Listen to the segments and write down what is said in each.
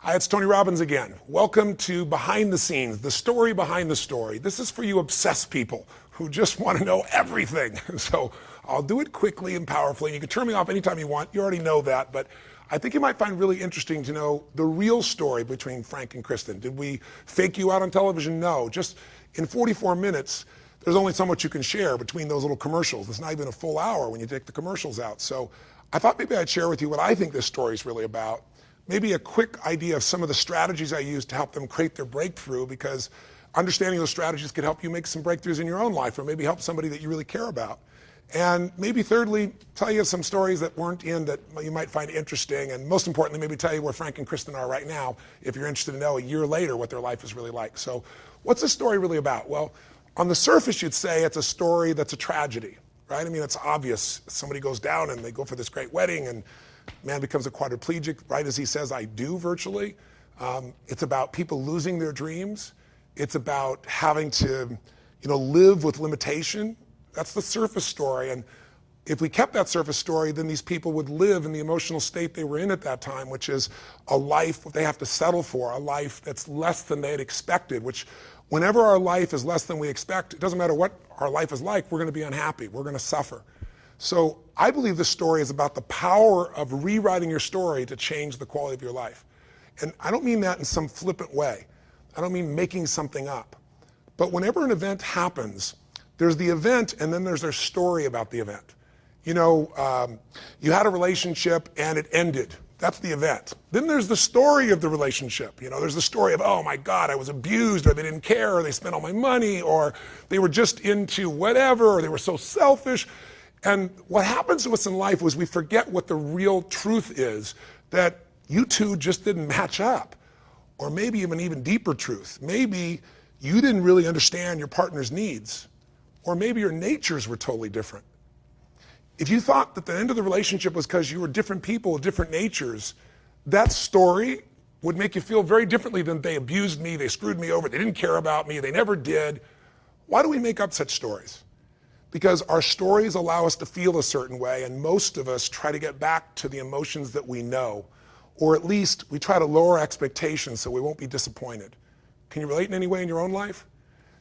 Hi, it's Tony Robbins again. Welcome to Behind the Scenes, the story behind the story. This is for you obsessed people who just want to know everything. So I'll do it quickly and powerfully. You can turn me off anytime you want. You already know that, but I think you might find really interesting to know the real story between Frank and Kristen. Did we fake you out on television? No. Just in 44 minutes, there's only so much you can share between those little commercials. It's not even a full hour when you take the commercials out. So I thought maybe I'd share with you what I think this story is really about. Maybe a quick idea of some of the strategies I use to help them create their breakthrough, because understanding those strategies could help you make some breakthroughs in your own life, or maybe help somebody that you really care about. And maybe thirdly, tell you some stories that weren't in that you might find interesting, and most importantly, maybe tell you where Frank and Kristen are right now, if you're interested to know a year later what their life is really like. So what's this story really about? Well, on the surface, you'd say it's a story that's a tragedy, right? I mean, it's obvious. Somebody goes down and they go for this great wedding, and man becomes a quadriplegic right as he says, "I do," virtually. It's about people losing their dreams. It's about having to, live with limitation. That's the surface story. And if we kept that surface story, then these people would live in the emotional state they were in at that time, which is a life they have to settle for, a life that's less than they had expected, which whenever our life is less than we expect, it doesn't matter what our life is like, we're going to be unhappy. We're going to suffer. So I believe this story is about the power of rewriting your story to change the quality of your life. And I don't mean that in some flippant way. I don't mean making something up. But whenever an event happens, there's the event and then there's their story about the event. You had a relationship and it ended. That's the event. Then there's the story of the relationship. There's the story of, oh my God, I was abused, or they didn't care, or they spent all my money, or they were just into whatever, or they were so selfish. And what happens to us in life is we forget what the real truth is, that you two just didn't match up. Or maybe even deeper truth. Maybe you didn't really understand your partner's needs. Or maybe your natures were totally different. If you thought that the end of the relationship was because you were different people with different natures, that story would make you feel very differently than they abused me, they screwed me over, they didn't care about me, they never did. Why do we make up such stories? Because our stories allow us to feel a certain way, and most of us try to get back to the emotions that we know, or at least we try to lower expectations so we won't be disappointed. Can you relate in any way in your own life?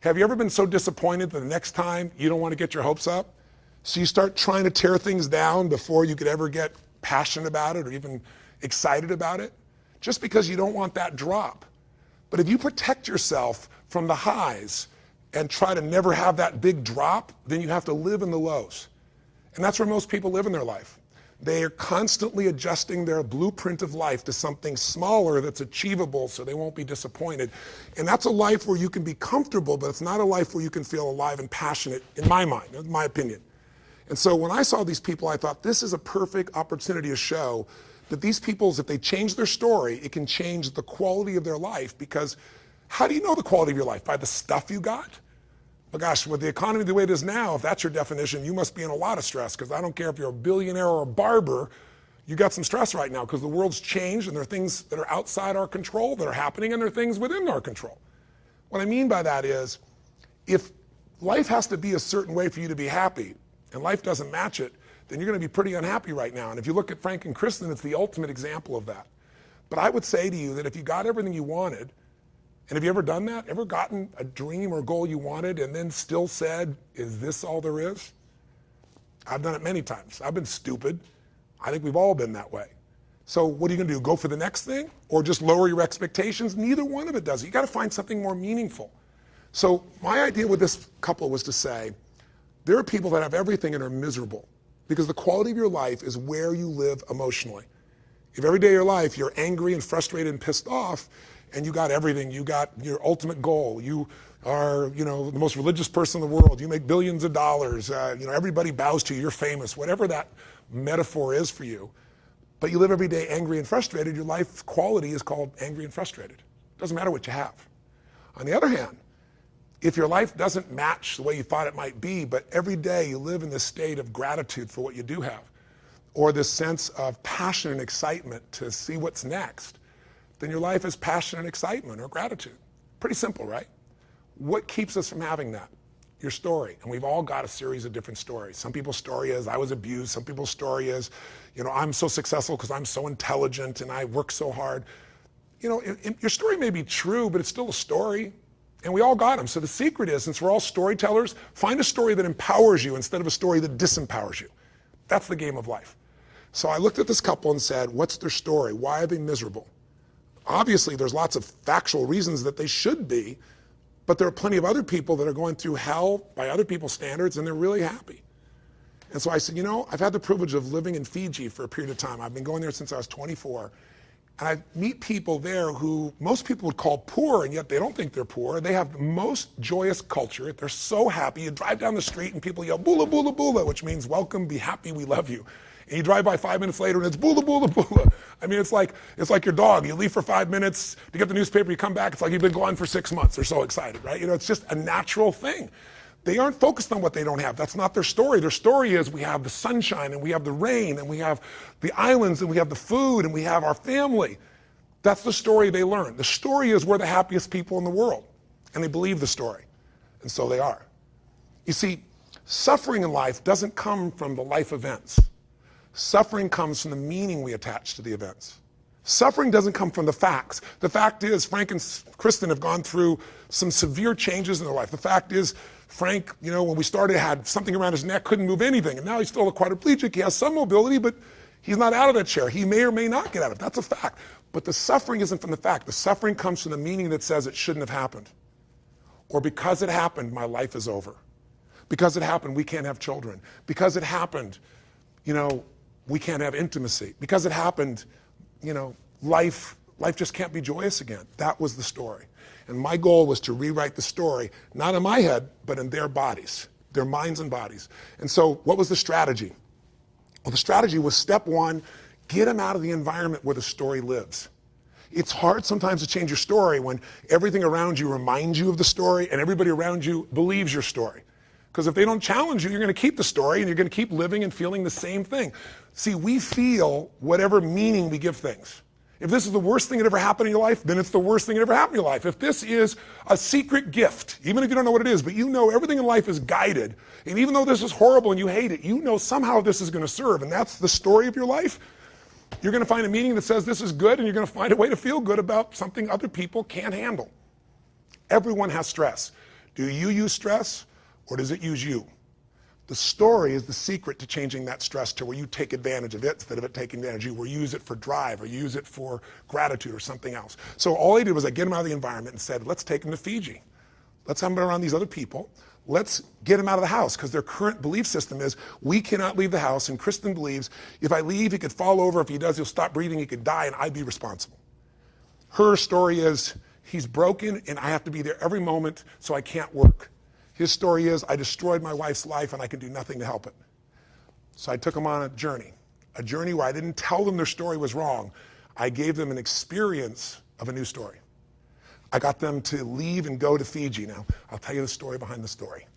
Have you ever been so disappointed that the next time you don't want to get your hopes up? So you start trying to tear things down before you could ever get passionate about it or even excited about it, just because you don't want that drop. But if you protect yourself from the highs and try to never have that big drop, then you have to live in the lows. And that's where most people live in their life. They are constantly adjusting their blueprint of life to something smaller that's achievable so they won't be disappointed. And that's a life where you can be comfortable, but it's not a life where you can feel alive and passionate, in my mind, in my opinion. And so when I saw these people, I thought this is a perfect opportunity to show that these people, if they change their story, it can change the quality of their life. Because how do you know the quality of your life? By the stuff you got? Well, gosh, with the economy the way it is now, if that's your definition, you must be in a lot of stress, because I don't care if you're a billionaire or a barber, you got some stress right now because the world's changed and there are things that are outside our control that are happening, and there are things within our control. What I mean by that is, if life has to be a certain way for you to be happy, and life doesn't match it, then you're going to be pretty unhappy right now. And if you look at Frank and Kristen, it's the ultimate example of that. But I would say to you that if you got everything you wanted, and have you ever done that? Ever gotten a dream or goal you wanted and then still said, is this all there is? I've done it many times. I've been stupid. I think we've all been that way. So what are you going to do? Go for the next thing? Or just lower your expectations? Neither one of it does it. You got to find something more meaningful. So my idea with this couple was to say, there are people that have everything and are miserable, because the quality of your life is where you live emotionally. If every day of your life you're angry and frustrated and pissed off, and you got everything, you got your ultimate goal, you are the most religious person in the world, you make billions of dollars, everybody bows to you, you're famous, whatever that metaphor is for you, but you live every day angry and frustrated, your life quality is called angry and frustrated. Doesn't matter what you have. On the other hand, if your life doesn't match the way you thought it might be, but every day you live in this state of gratitude for what you do have, or this sense of passion and excitement to see what's next, then your life is passion and excitement or gratitude. Pretty simple, right? What keeps us from having that? Your story. And we've all got a series of different stories. Some people's story is, I was abused. Some people's story is, I'm so successful because I'm so intelligent and I work so hard. your story may be true, but it's still a story. And we all got them. So the secret is, since we're all storytellers, find a story that empowers you instead of a story that disempowers you. That's the game of life. So I looked at this couple and said, what's their story? Why are they miserable? Obviously, there's lots of factual reasons that they should be, but there are plenty of other people that are going through hell by other people's standards, and they're really happy. And so I said, I've had the privilege of living in Fiji for a period of time. I've been going there since I was 24. And I meet people there who most people would call poor, and yet they don't think they're poor. They have the most joyous culture. They're so happy. You drive down the street and people yell, bula, bula, bula, which means welcome, be happy, we love you. And you drive by 5 minutes later and it's bula, bula, bula. I mean, it's like your dog. You leave for 5 minutes to get the newspaper, you come back, it's like you've been gone for 6 months. They're so excited, right? It's just a natural thing. They aren't focused on what they don't have. That's not their story. Their story is we have the sunshine and we have the rain and we have the islands and we have the food and we have our family. That's the story they learn. The story is we're the happiest people in the world. And they believe the story. And so they are. You see, suffering in life doesn't come from the life events. Suffering comes from the meaning we attach to the events. Suffering doesn't come from the facts. The fact is, Frank and Kristen have gone through some severe changes in their life. The fact is, Frank, when we started, had something around his neck, couldn't move anything. And now he's still a quadriplegic. He has some mobility, but he's not out of that chair. He may or may not get out of it. That's a fact. But the suffering isn't from the fact. The suffering comes from the meaning that says it shouldn't have happened. Or because it happened, my life is over. Because it happened, we can't have children. Because it happened, we can't have intimacy. Because it happened, life just can't be joyous again. That was the story. And my goal was to rewrite the story, not in my head, but in their bodies, their minds and bodies. And so what was the strategy? Well, the strategy was step one, get them out of the environment where the story lives. It's hard sometimes to change your story when everything around you reminds you of the story and everybody around you believes your story. Because if they don't challenge you, you're going to keep the story and you're going to keep living and feeling the same thing. See, we feel whatever meaning we give things. If this is the worst thing that ever happened in your life, then it's the worst thing that ever happened in your life. If this is a secret gift, even if you don't know what it is, but everything in life is guided, and even though this is horrible and you hate it, somehow this is going to serve, and that's the story of your life, you're going to find a meaning that says this is good, and you're going to find a way to feel good about something other people can't handle. Everyone has stress. Do you use stress, or does it use you? The story is the secret to changing that stress to where you take advantage of it instead of it taking advantage of you, or use it for drive, or use it for gratitude or something else. So all I did was I get them out of the environment and said, let's take them to Fiji. Let's have them around these other people. Let's get them out of the house, because their current belief system is we cannot leave the house, and Kristen believes if I leave, he could fall over. If he does, he'll stop breathing, he could die, and I'd be responsible. Her story is he's broken, and I have to be there every moment, so I can't work. His story is, I destroyed my wife's life and I can do nothing to help it. So I took them on a journey where I didn't tell them their story was wrong. I gave them an experience of a new story. I got them to leave and go to Fiji. Now, I'll tell you the story behind the story.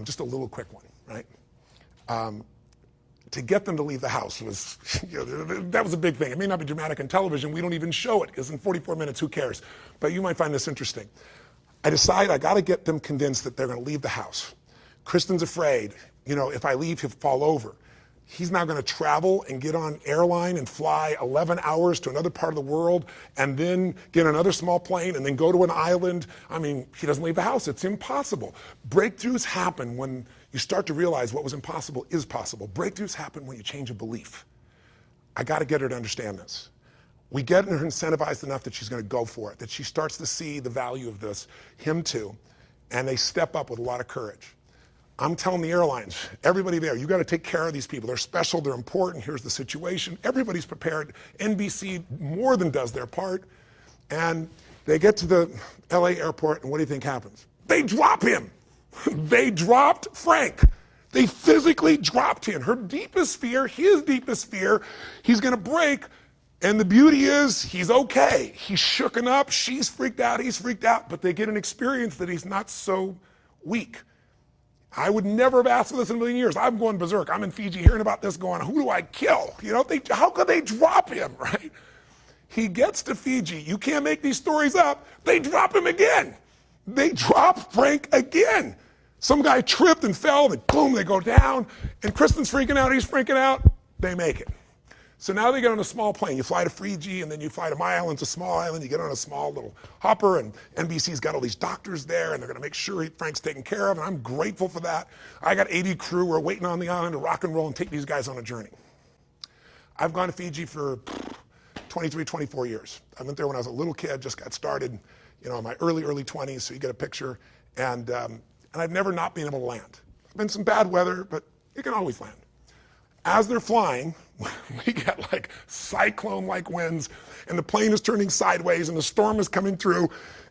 Just a little quick one, right? To get them to leave the house was, that was a big thing. It may not be dramatic on television. We don't even show it, because in 44 minutes, who cares? But you might find this interesting. I decide I got to get them convinced that they're going to leave the house. Kristen's afraid, if I leave, he'll fall over. He's now going to travel and get on airline and fly 11 hours to another part of the world and then get another small plane and then go to an island. I mean, he doesn't leave the house. It's impossible. Breakthroughs happen when you start to realize what was impossible is possible. Breakthroughs happen when you change a belief. I got to get her to understand this. We get her incentivized enough that she's going to go for it, that she starts to see the value of this, him too, and they step up with a lot of courage. I'm telling the airlines, everybody there, you got to take care of these people. They're special, they're important, here's the situation. Everybody's prepared. NBC more than does their part. And they get to the LA airport, and what do you think happens? They drop him. They dropped Frank. They physically dropped him. Her deepest fear, his deepest fear, he's going to break. And the beauty is, he's okay. He's shooken up, she's freaked out, he's freaked out, but they get an experience that he's not so weak. I would never have asked for this in a million years. I'm going berserk. I'm in Fiji hearing about this going, who do I kill? How could they drop him, right? He gets to Fiji. You can't make these stories up. They drop him again. They drop Frank again. Some guy tripped and fell, and boom, they go down. And Kristen's freaking out, he's freaking out. They make it. So now they get on a small plane. You fly to Fiji, and then you fly to my island, it's a small island. You get on a small little hopper, and NBC's got all these doctors there, and they're going to make sure Frank's taken care of, and I'm grateful for that. I got 80 crew. We're waiting on the island to rock and roll and take these guys on a journey. I've gone to Fiji for 23, 24 years. I went there when I was a little kid, just got started, in my early 20s, so you get a picture. And I've never not been able to land. There's been some bad weather, but you can always land. As they're flying, we get like cyclone-like winds, and the plane is turning sideways, and the storm is coming through,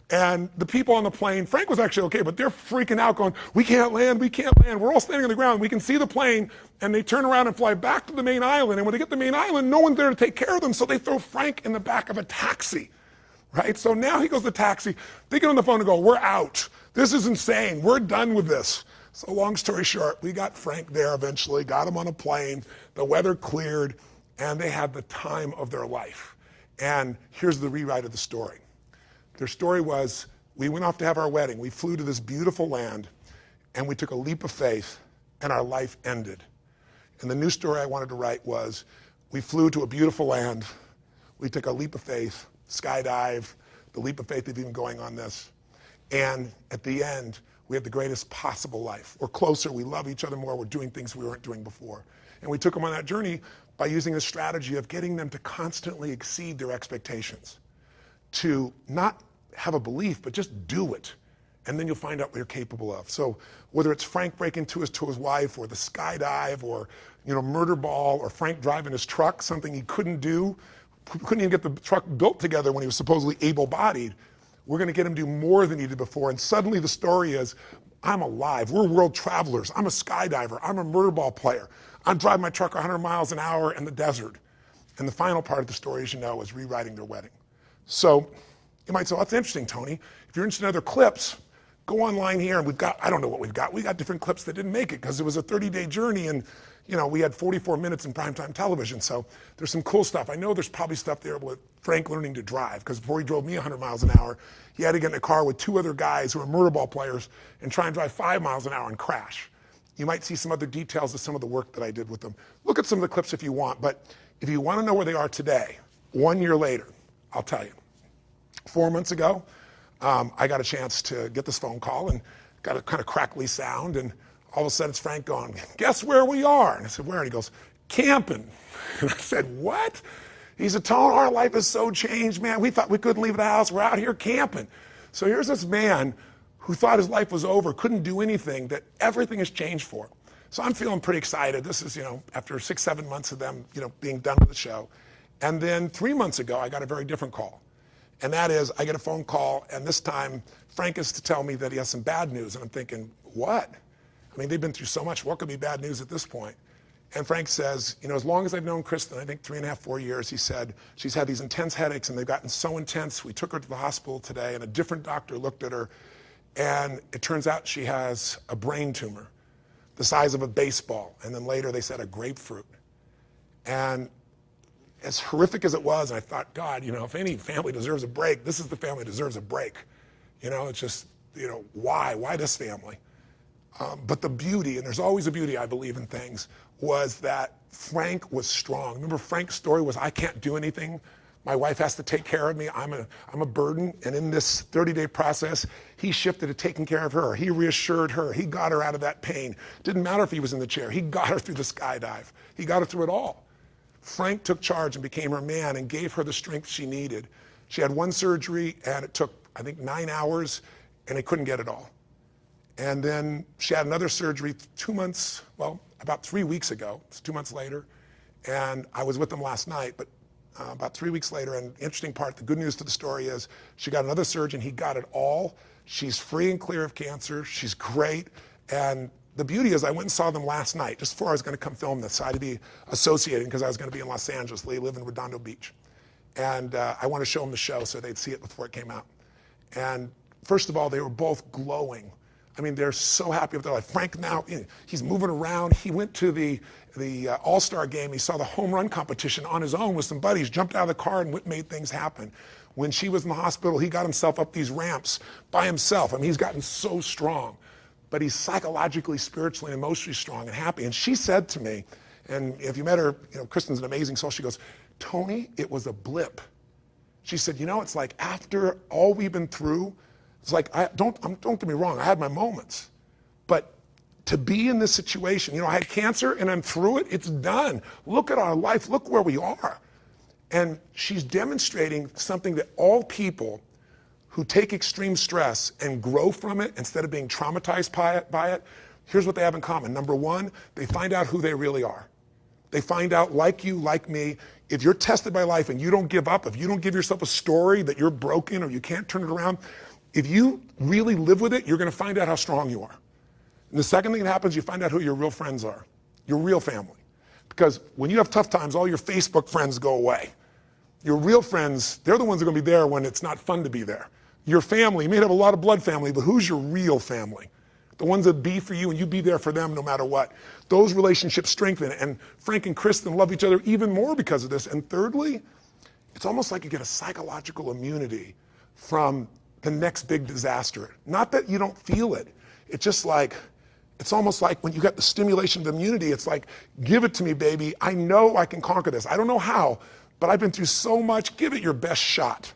and the people on the plane, Frank was actually okay, but they're freaking out going, we can't land, we can't land. We're all standing on the ground. We can see the plane, and they turn around and fly back to the main island, and when they get to the main island, no one's there to take care of them, so they throw Frank in the back of a taxi, right? So now he goes to the taxi. They get on the phone and go, we're out. This is insane. We're done with this. So long story short, we got Frank there eventually, got him on a plane, the weather cleared, and they had the time of their life. And here's the rewrite of the story. Their story was, we went off to have our wedding. We flew to this beautiful land, and we took a leap of faith, and our life ended. And the new story I wanted to write was, we flew to a beautiful land, we took a leap of faith, skydive, the leap of faith of even going on this, and at the end, we had the greatest possible life. We're closer, we love each other more, we're doing things we weren't doing before. And we took them on that journey by using the strategy of getting them to constantly exceed their expectations. To not have a belief, but just do it. And then you'll find out what you're capable of. So whether it's Frank breaking to his wife, or the skydive, or murder ball, or Frank driving his truck, something he couldn't do, couldn't even get the truck built together when he was supposedly able-bodied, we're going to get him to do more than he did before. And suddenly the story is, I'm alive. We're world travelers. I'm a skydiver. I'm a murder ball player. I'm driving my truck 100 miles an hour in the desert. And the final part of the story, as you know, is rewriting their wedding. So you might say, well, that's interesting, Tony. If you're interested in other clips, go online here, and I don't know what we've got. We got different clips that didn't make it because it was a 30-day journey, and we had 44 minutes in primetime television. So there's some cool stuff. I know there's probably stuff there with Frank learning to drive, because before he drove me 100 miles an hour, he had to get in a car with 2 other guys who are murder ball players and try and drive 5 miles an hour and crash. You might see some other details of some of the work that I did with them. Look at some of the clips if you want, but if you want to know where they are today, 1 year later, I'll tell you. 4 months ago, I got a chance to get this phone call and got a kind of crackly sound, and all of a sudden it's Frank going, guess where we are? And I said, where? And he goes, camping. And I said, what? He said, Tone, our life is so changed, man. We thought we couldn't leave the house. We're out here camping. So here's this man who thought his life was over, couldn't do anything, that everything has changed for him. So I'm feeling pretty excited. This is, after 6, 7 months of them, being done with the show. And then 3 months ago, I got a very different call. And that is, I get a phone call, and this time, Frank is to tell me that he has some bad news. And I'm thinking, what? I mean, they've been through so much. What could be bad news at this point? And Frank says, as long as I've known Kristen, I think 3.5, 4 years, he said, she's had these intense headaches, and they've gotten so intense. We took her to the hospital today, and a different doctor looked at her, and it turns out she has a brain tumor the size of a baseball. And then later they said a grapefruit. And as horrific as it was, and I thought, God, if any family deserves a break, this is the family that deserves a break. It's just, why this family? But the beauty, and there's always a beauty, I believe, in things, was that Frank was strong. Remember, Frank's story was, I can't do anything. My wife has to take care of me. I'm a burden. And in this 30-day process, he shifted to taking care of her. He reassured her. He got her out of that pain. Didn't matter if he was in the chair. He got her through the skydive. He got her through it all. Frank took charge and became her man and gave her the strength she needed. She had 1 surgery, and it took, I think, 9 hours, and they couldn't get it all. And then she had another surgery 2 months, about 3 weeks ago. It's 2 months later. And I was with them last night, but about 3 weeks later, and the interesting part, the good news to the story is she got another surgeon. He got it all. She's free and clear of cancer. She's great. And the beauty is I went and saw them last night, just before I was going to come film this. So I had to be associated because I was going to be in Los Angeles. They live in Redondo Beach. And I want to show them the show so they'd see it before it came out. And first of all, they were both glowing. I mean, they're so happy with their life. Frank now, he's moving around. He went to the All-Star game. He saw the home run competition on his own with some buddies, jumped out of the car and made things happen. When she was in the hospital, he got himself up these ramps by himself. I mean, he's gotten so strong. But he's psychologically, spiritually, and emotionally strong and happy. And she said to me, And if you met her, Kristen's an amazing soul. She goes, Tony, it was a blip. She said, it's like after all we've been through, it's like, don't get me wrong, I had my moments. But to be in this situation, I had cancer and I'm through it, it's done. Look at our life, look where we are. And she's demonstrating something that all people who take extreme stress and grow from it instead of being traumatized by it, here's what they have in common. Number one, they find out who they really are. They find out, like you, like me, if you're tested by life and you don't give up, if you don't give yourself a story that you're broken or you can't turn it around, if you really live with it, you're going to find out how strong you are. And the second thing that happens, you find out who your real friends are, your real family. Because when you have tough times, all your Facebook friends go away. Your real friends, they're the ones that are going to be there when it's not fun to be there. Your family, you may have a lot of blood family, but who's your real family? The ones that be for you and you be there for them no matter what. Those relationships strengthen, and Frank and Kristen love each other even more because of this. And thirdly, it's almost like you get a psychological immunity from the next big disaster. Not that you don't feel it. It's just like, it's almost like when you get the stimulation of immunity, it's like, give it to me, baby. I know I can conquer this. I don't know how, but I've been through so much. Give it your best shot.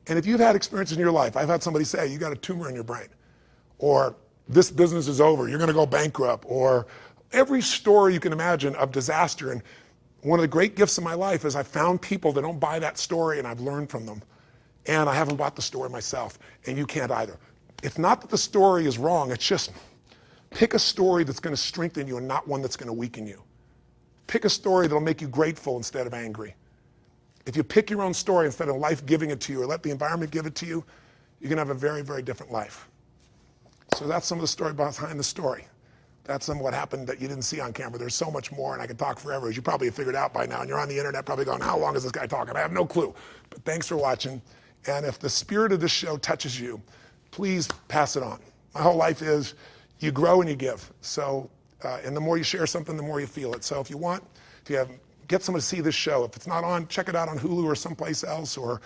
And if you've had experiences in your life, I've had somebody say, you got a tumor in your brain, or this business is over, you're gonna go bankrupt, or every story you can imagine of disaster. And one of the great gifts of my life is I found people that don't buy that story and I've learned from them. And I haven't bought the story myself, and you can't either. It's not that the story is wrong, it's just pick a story that's gonna strengthen you and not one that's gonna weaken you. Pick a story that'll make you grateful instead of angry. If you pick your own story instead of life giving it to you or let the environment give it to you, you're gonna have a very, very different life. So that's some of the story behind the story. That's some of what happened that you didn't see on camera. There's so much more, and I could talk forever, as you probably have figured out by now, and you're on the internet probably going, how long is this guy talking? I have no clue. But thanks for watching, and if the spirit of this show touches you, please pass it on. My whole life is you grow and you give. So, and the more you share something, the more you feel it. So if you get someone to see this show. If it's not on, check it out on Hulu or someplace else, or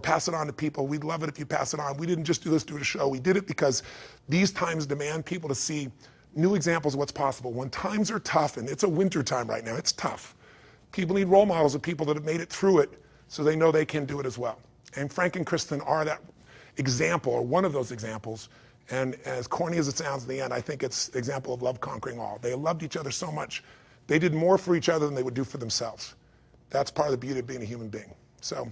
pass it on to people. We'd love it if you pass it on. We didn't just do this to do a show. We did it because these times demand people to see new examples of what's possible. When times are tough, and it's a winter time right now, it's tough. People need role models of people that have made it through it so they know they can do it as well. And Frank and Kristen are that example, or one of those examples. And as corny as it sounds in the end, I think it's the example of love conquering all. They loved each other so much. They did more for each other than they would do for themselves. That's part of the beauty of being a human being. So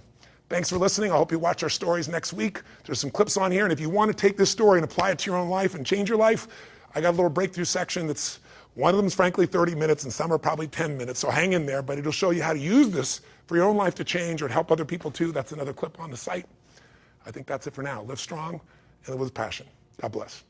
thanks for listening. I hope you watch our stories next week. There's some clips on here. And if you want to take this story and apply it to your own life and change your life, I got a little breakthrough section that's, one of them is frankly 30 minutes and some are probably 10 minutes. So hang in there, but it'll show you how to use this for your own life to change or to help other people too. That's another clip on the site. I think that's it for now. Live strong and live with passion. God bless.